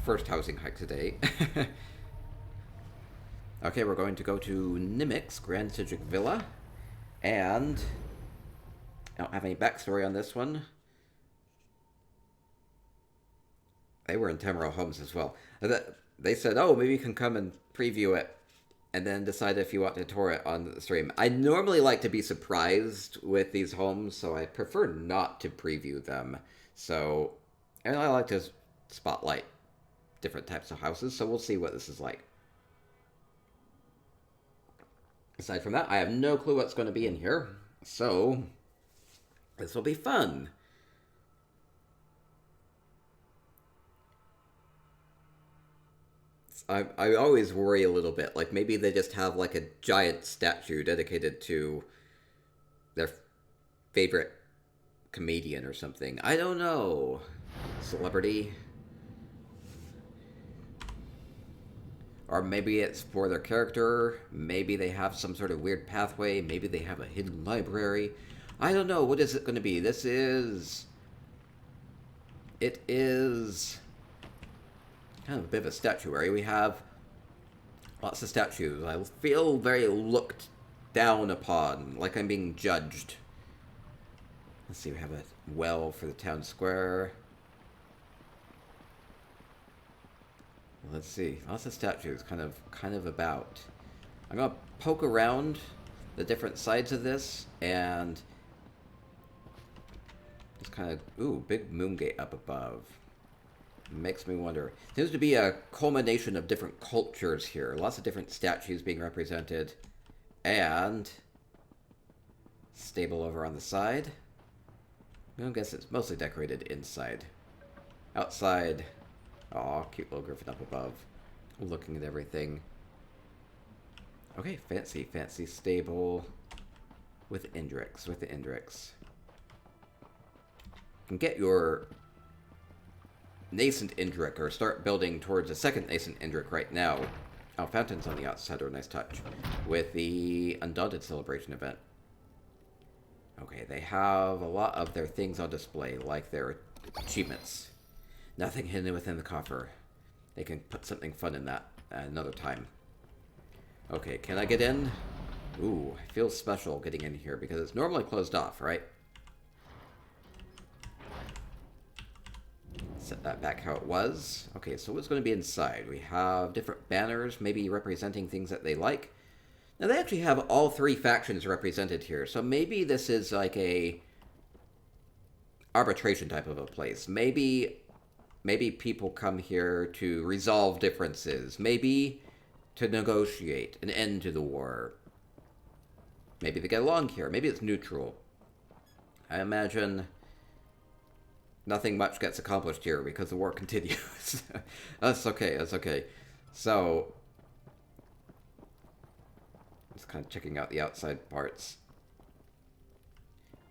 First housing hike today. Okay, we're going to go to Nimic's Grand Sigil Villa. And I don't have any backstory on this one. They were in Tamriel Homes as well. They said, oh, maybe you can come and preview it and then decide if you want to tour it on the stream. I normally like to be surprised with these homes, so I prefer not to preview them. So, and I like to spotlight different types of houses, so we'll see what this is like. Aside from that, I have no clue what's going to be in here, so this will be fun. I always worry a little bit, like maybe they just have like a giant statue dedicated to their favorite comedian or something. I don't know. Celebrity. Or maybe it's for their character. Maybe they have some sort of weird pathway. Maybe they have a hidden library. I don't know. What is it going to be? It is kind of a bit of a statuary. We have lots of statues. I feel very looked down upon, like I'm being judged. Let's see, we have a well for the town square. Let's see, lots of statues kind of about. I'm gonna poke around the different sides of this and just kind of, ooh, big moon gate up above. Makes me wonder. Seems to be a culmination of different cultures here. Lots of different statues being represented. And stable over on the side. I guess it's mostly decorated inside. Outside. Aw, cute little griffin up above. Looking at everything. Okay, fancy stable. With Indrix. You can get your nascent Indrik, or start building towards a second nascent Indrik right now. Oh, fountains on the outside are a nice touch. With the Undaunted Celebration event. Okay, they have a lot of their things on display, like their achievements. Nothing hidden within the coffer. They can put something fun in that another time. Okay, can I get in? Ooh, I feel special getting in here because it's normally closed off, right? Set that back how it was. Okay, so what's going to be inside? We have different banners, maybe representing things that they like. Now, they actually have all 3 factions represented here, so maybe this is like a arbitration type of a place. Maybe people come here to resolve differences. Maybe to negotiate an end to the war. Maybe they get along here. Maybe it's neutral. I imagine nothing much gets accomplished here because the war continues. That's okay, that's okay. So, just kind of checking out the outside parts.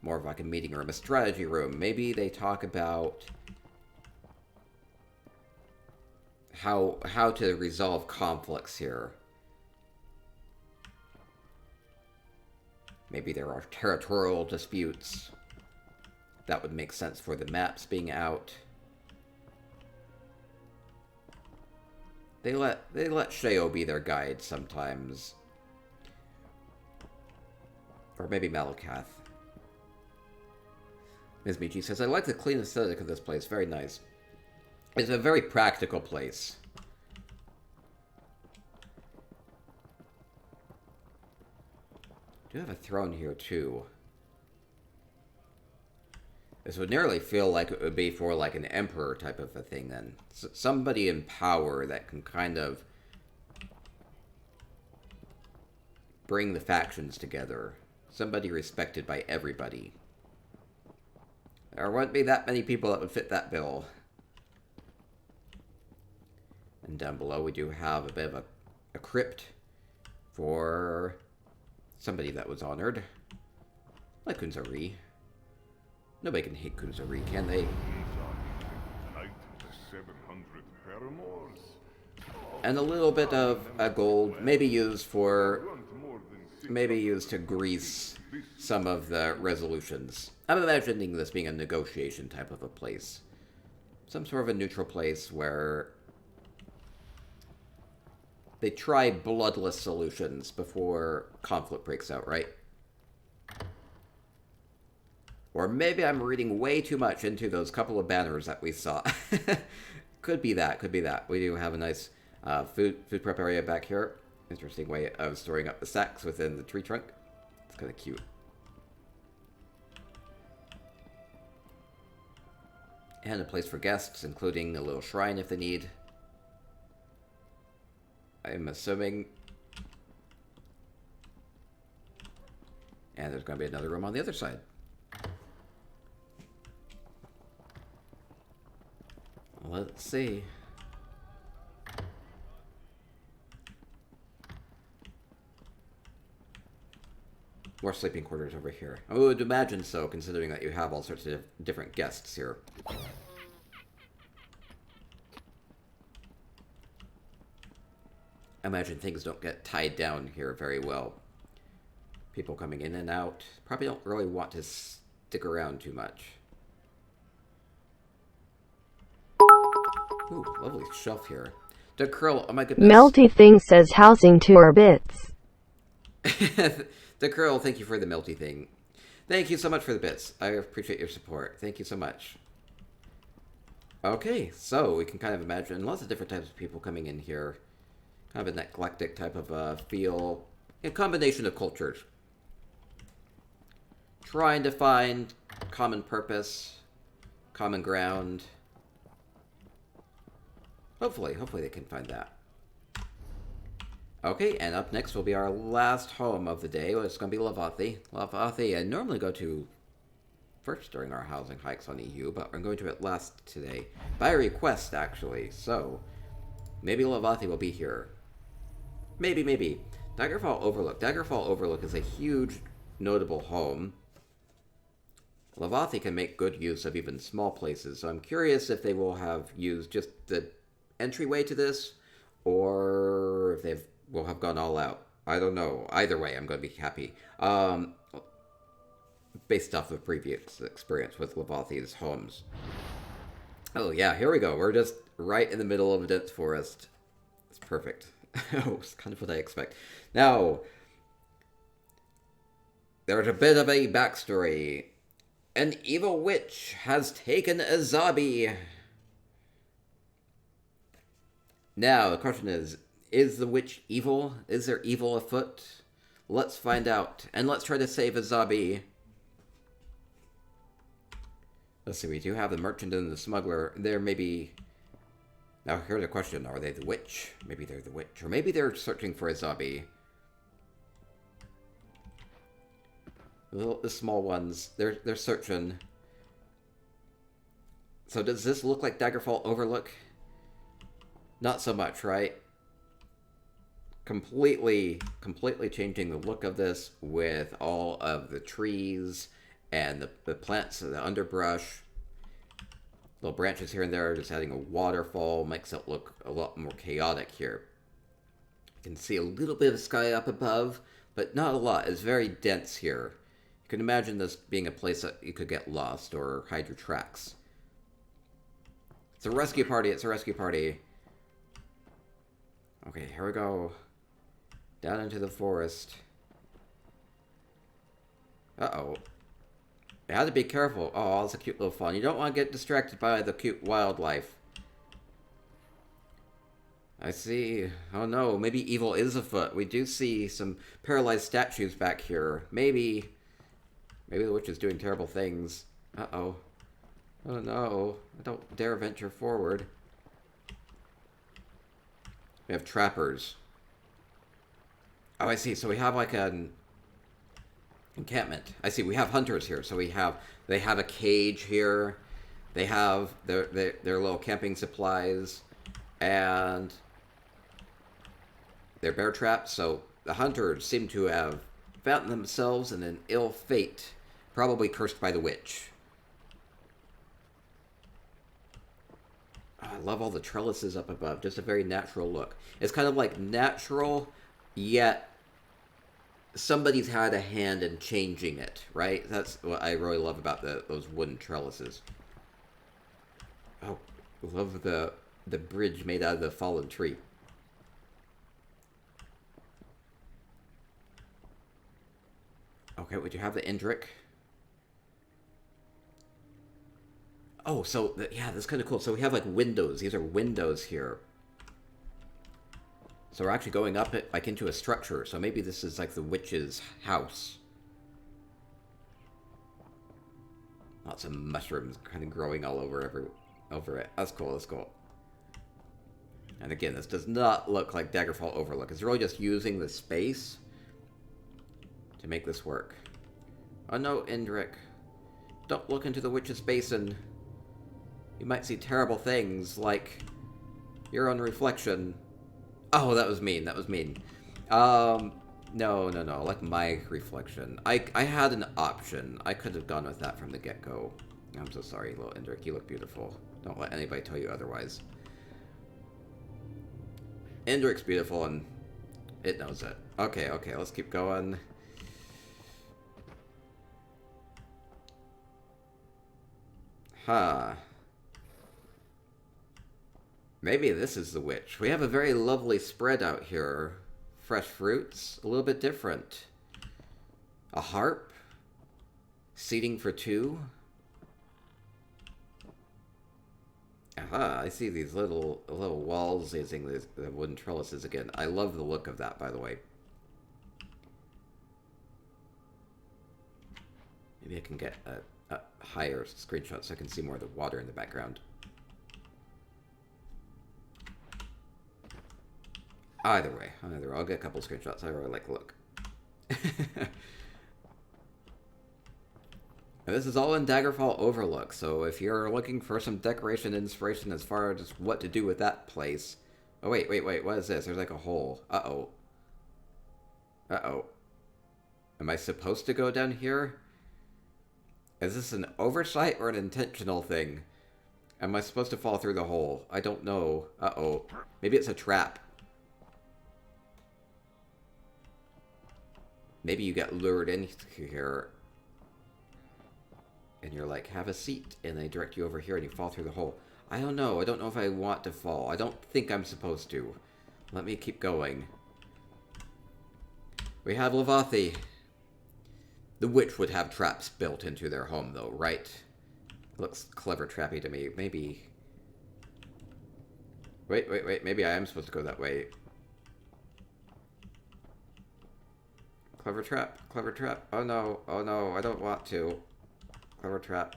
More of like a meeting room, a strategy room. Maybe they talk about how to resolve conflicts here. Maybe there are territorial disputes. That would make sense for the maps being out. They let Sheo be their guide sometimes. Or maybe Malakath. Ms. Michi says, I like the clean aesthetic of this place. Very nice. It's a very practical place. I do have a throne here, too. This would nearly feel like it would be for, like, an emperor type of a thing, then. Somebody in power that can kind of bring the factions together. Somebody respected by everybody. There wouldn't be that many people that would fit that bill. And down below we do have a bit of a crypt for somebody that was honored. Like Kunzari. Nobody can hate Kunzari, can they? And a little bit of gold, maybe used to grease some of the resolutions. I'm imagining this being a negotiation type of a place. Some sort of a neutral place where they try bloodless solutions before conflict breaks out, right? Or maybe I'm reading way too much into those couple of banners that we saw. Could be that, could be that. We do have a nice food prep area back here. Interesting way of storing up the sacks within the tree trunk. It's kind of cute. And a place for guests, including a little shrine if they need. I'm assuming. And there's going to be another room on the other side. Let's see. More sleeping quarters over here. I would imagine so, considering that you have all sorts of different guests here. I imagine things don't get tied down here very well. People coming in and out probably don't really want to stick around too much. Ooh, lovely shelf here. The Curl, oh my goodness. Melty Thing says housing tour bits. The Curl, thank you for the melty thing. Thank you so much for the bits. I appreciate your support. Thank you so much. Okay, so we can kind of imagine lots of different types of people coming in here. Kind of an eclectic type of feel. A combination of cultures. Trying to find common purpose, common ground. Hopefully they can find that. Okay, and up next will be our last home of the day. Well, it's going to be Lavathi. Lavathi I normally go to first during our housing hikes on EU, but I'm going to it last today. By request, actually. So, maybe Lavathi will be here. Maybe. Daggerfall Overlook. Daggerfall Overlook is a huge, notable home. Lavathi can make good use of even small places, so I'm curious if they will have used just the entryway to this, or if they will have gone all out. I don't know. Either way, I'm going to be happy. Based off of previous experience with Lavathi's homes. Oh yeah, here we go. We're just right in the middle of a dense forest. It's perfect. Oh, it's kind of what I expect. Now, there's a bit of a backstory. An evil witch has taken Azabi. Now, the question is the witch evil? Is there evil afoot? Let's find out. And let's try to save Azabi. Let's see, we do have the merchant and the smuggler. There may be... Now, here's a question. Are they the witch? Maybe they're the witch. Or maybe they're searching for a zombie. The small ones, they're searching. So does this look like Daggerfall Overlook? Not so much, right? Completely changing the look of this with all of the trees and the plants and the underbrush. Little branches here and there, just adding a waterfall makes it look a lot more chaotic here. You can see a little bit of sky up above, but not a lot. It's very dense here. You can imagine this being a place that you could get lost or hide your tracks. It's a rescue party, it's a rescue party. Okay, here we go. Down into the forest. Uh-oh. You have to be careful. Oh, that's a cute little fawn. You don't want to get distracted by the cute wildlife. I see. Oh no, maybe evil is afoot. We do see some paralyzed statues back here. Maybe the witch is doing terrible things. Uh-oh. Oh no. I don't dare venture forward. We have trappers. Oh, I see. So we have like an encampment. I see. We have hunters here. So they have a cage here. They have their little camping supplies and their bear traps. So the hunters seem to have found themselves in an ill fate, probably cursed by the witch. Oh, I love all the trellises up above. Just a very natural look. It's kind of like natural, yet somebody's had a hand in changing it, right? That's what I really love about those wooden trellises. Oh, love the bridge made out of the fallen tree. Okay, would you have the Indric? Oh, so, yeah, that's kind of cool. So we have, like, windows. These are windows here. So we're actually going up it, like, into a structure. So maybe this is, like, the witch's house. Lots of mushrooms kind of growing all over it. That's cool, that's cool. And again, this does not look like Daggerfall Overlook. It's really just using the space to make this work. Oh no, Indric. Don't look into the witch's basin. You might see terrible things, like your own reflection. Oh, that was mean, that was mean. No, like my reflection. I had an option. I could have gone with that from the get-go. I'm so sorry, little Indric. You look beautiful. Don't let anybody tell you otherwise. Indric's beautiful, and it knows it. Okay, let's keep going. Huh. Maybe this is the witch. We have a very lovely spread out here. Fresh fruits, a little bit different. A harp. Seating for two. Aha, I see these little walls using the wooden trellises again. I love the look of that, by the way. Maybe I can get a higher screenshot so I can see more of the water in the background. Either way, I'll get a couple screenshots. I really like the look. This is all in Daggerfall Overlook, so if you're looking for some decoration inspiration as far as what to do with that place... Oh, wait, what is this? There's like a hole. Uh-oh. Am I supposed to go down here? Is this an oversight or an intentional thing? Am I supposed to fall through the hole? I don't know. Uh-oh. Maybe it's a trap. Maybe you get lured in here and you're like, have a seat, and they direct you over here and you fall through the hole. I don't know. I don't know if I want to fall. I don't think I'm supposed to. Let me keep going. We have Lavathi. The witch would have traps built into their home, though, right? Looks clever trappy to me. Maybe... Wait. Maybe I am supposed to go that way. Clever trap. Oh no, I don't want to. Clever trap.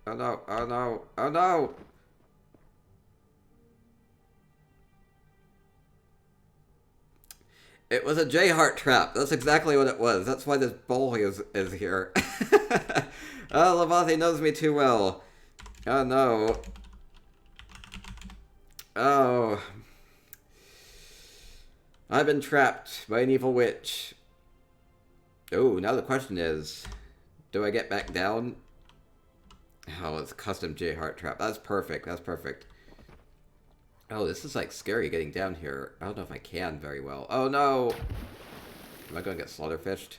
Oh no, oh no, oh no! It was a J-Heart trap. That's exactly what it was. That's why this bowl is here. Oh, Lavathi knows me too well. Oh no. Oh. I've been trapped by an evil witch. Oh, now the question is, do I get back down? Oh, it's a custom J-Heart trap. That's perfect. That's perfect. Oh, this is like scary getting down here. I don't know if I can very well. Oh no! Am I going to get slaughterfished?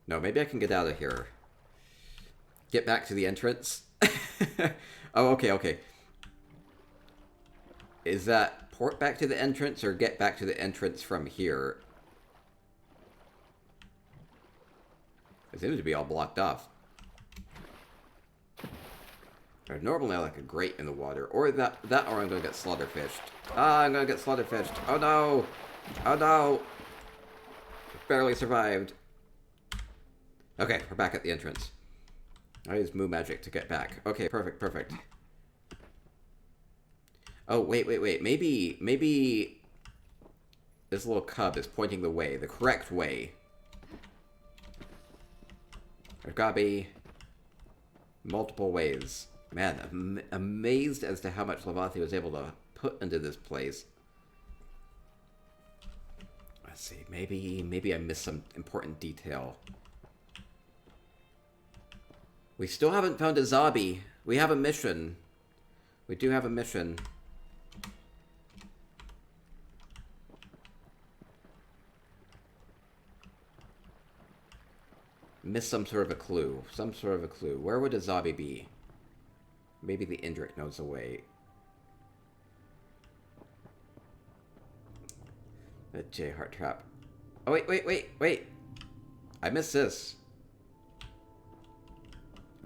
No, maybe I can get out of here. Get back to the entrance? Oh, okay, okay. Is that port back to the entrance or get back to the entrance from here? It seems to be all blocked off. There's normally like a grate in the water. Or that or I'm going to get slaughterfished. Ah, I'm going to get slaughterfished. Oh no! Oh no! Barely survived. Okay, we're back at the entrance. I use Moo Magic to get back. Okay, perfect, perfect. Oh, wait. Maybe this little cub is pointing the way, the correct way. There's gotta be multiple ways. Man, I'm amazed as to how much Lavathi was able to put into this place. Let's see, maybe I missed some important detail. We still haven't found a zombie. We have a mission. We do have a mission. Missed some sort of a clue. Some sort of a clue. Where would a zombie be? Maybe the Indrik knows the way. The J-Heart trap. Oh, wait. I missed this.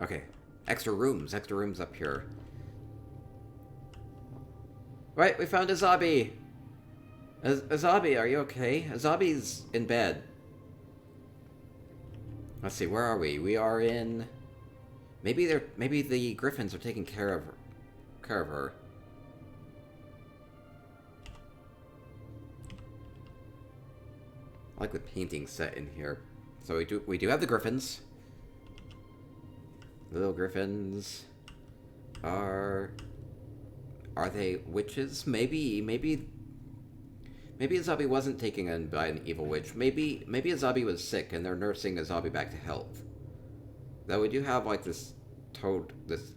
Okay. Extra rooms up here. Right, we found a zombie. A zombie, are you okay? A zombie's in bed. Let's see, where are we? We are in... Maybe the griffins are taking care of her. I like the painting set in here. So we do have the griffins. Little griffins are they witches? Maybe a zombie wasn't taken in by an evil witch. Maybe a zombie was sick and they're nursing a zombie back to health. Though we do have like this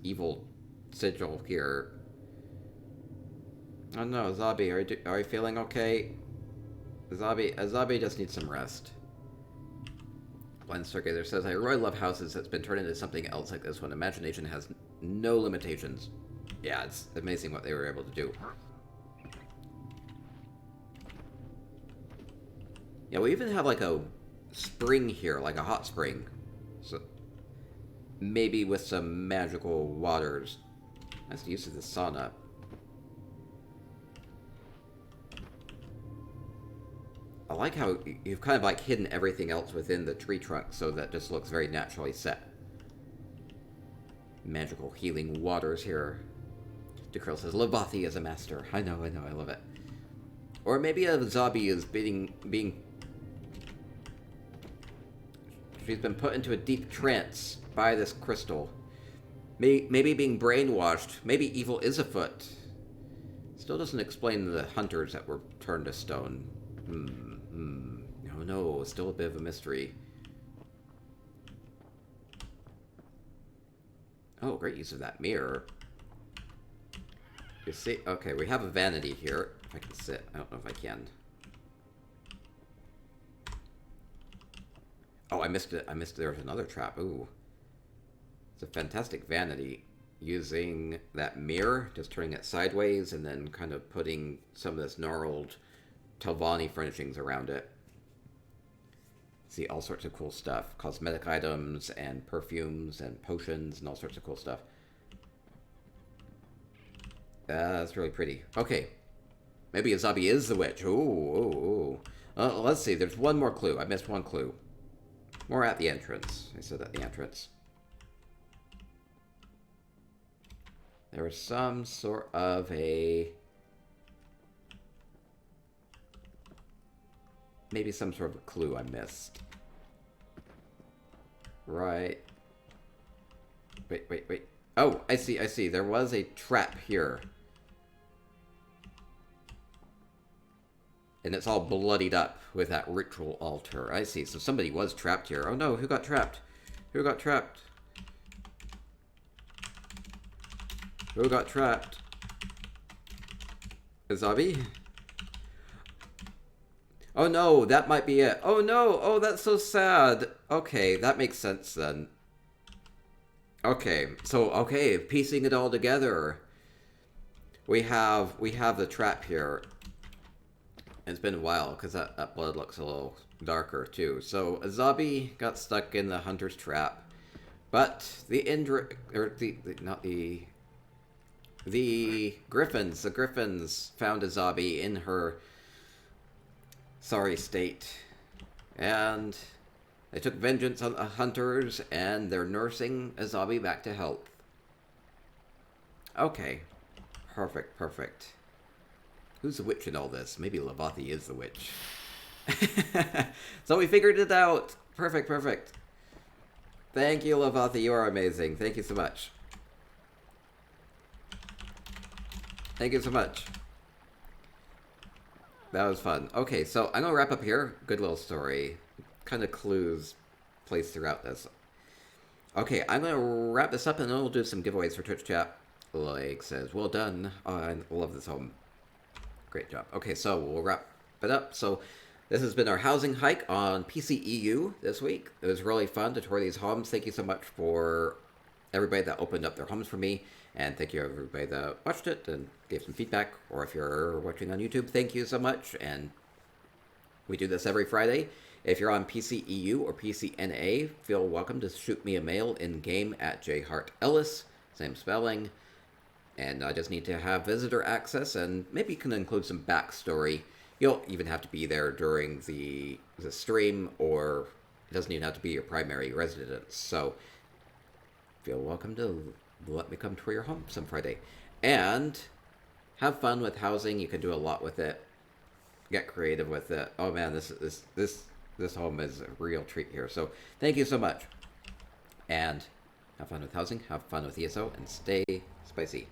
evil sigil here. Oh no, zombie, are you feeling okay? A zombie just needs some rest. Blind Circular says, I really love houses that's been turned into something else like this one. Imagination has no limitations. Yeah, it's amazing what they were able to do. Yeah, we even have like a spring here, like a hot spring. So maybe with some magical waters. That's the use of the sauna. I like how you've kind of like hidden everything else within the tree trunk so that just looks very naturally set. Magical healing waters here. DeCurl says, Lavathi is a master. I know, I love it. Or maybe a zombie is being... She's been put into a deep trance by this crystal. Maybe being brainwashed. Maybe evil is afoot. Still doesn't explain the hunters that were turned to stone. No, still a bit of a mystery. Oh, great use of that mirror. You see? Okay, we have a vanity here. If I can sit. I don't know if I can. Oh, I missed it. There was another trap. Ooh. It's a fantastic vanity. Using that mirror, just turning it sideways, and then kind of putting some of this gnarled Telvanni furnishings around it. See all sorts of cool stuff. Cosmetic items, and perfumes, and potions, and all sorts of cool stuff. That's really pretty. Okay. Maybe a zombie is the witch. Ooh. Let's see. There's one more clue. I missed one clue. More at the entrance. I said at the entrance. There was some sort of a... maybe some sort of a clue I missed. Right. Wait. Oh, I see. There was a trap here. And it's all bloodied up with that ritual altar. I see. So somebody was trapped here. Oh no, who got trapped? Who got trapped? Who got trapped? Azabi? Oh no, that might be it. Oh no, oh that's so sad. Okay, that makes sense then. Okay, so piecing it all together. We have the trap here. It's been a while because that blood looks a little darker too. So Azabi got stuck in the hunter's trap, but the Griffins found Azabi in her sorry state, and they took vengeance on the hunters, and they're nursing Azabi back to health. Okay, perfect. Who's the witch in all this? Maybe Lavathi is the witch. So we figured it out. Perfect. Thank you, Lavathi. You are amazing. Thank you so much. Thank you so much. That was fun. Okay, so I'm going to wrap up here. Good little story. Kind of clues placed throughout this. Okay, I'm going to wrap this up and then we'll do some giveaways for Twitch chat. Like says, well done. I love this home. Great job. Okay, so we'll wrap it up. So this has been our housing hike on PCEU this week. It was really fun to tour these homes. Thank you so much for everybody that opened up their homes for me. And thank you everybody that watched it and gave some feedback. Or if you're watching on YouTube, thank you so much. And we do this every Friday. If you're on PCEU or PCNA, feel welcome to shoot me a mail in-game at jhartellis. Same spelling. And I just need to have visitor access, and maybe you can include some backstory. You don't even have to be there during the stream, or it doesn't even have to be your primary residence. So feel welcome to let me come tour your home some Friday. And have fun with housing. You can do a lot with it. Get creative with it. Oh man, this home is a real treat here. So thank you so much. And have fun with housing, have fun with ESO, and stay spicy.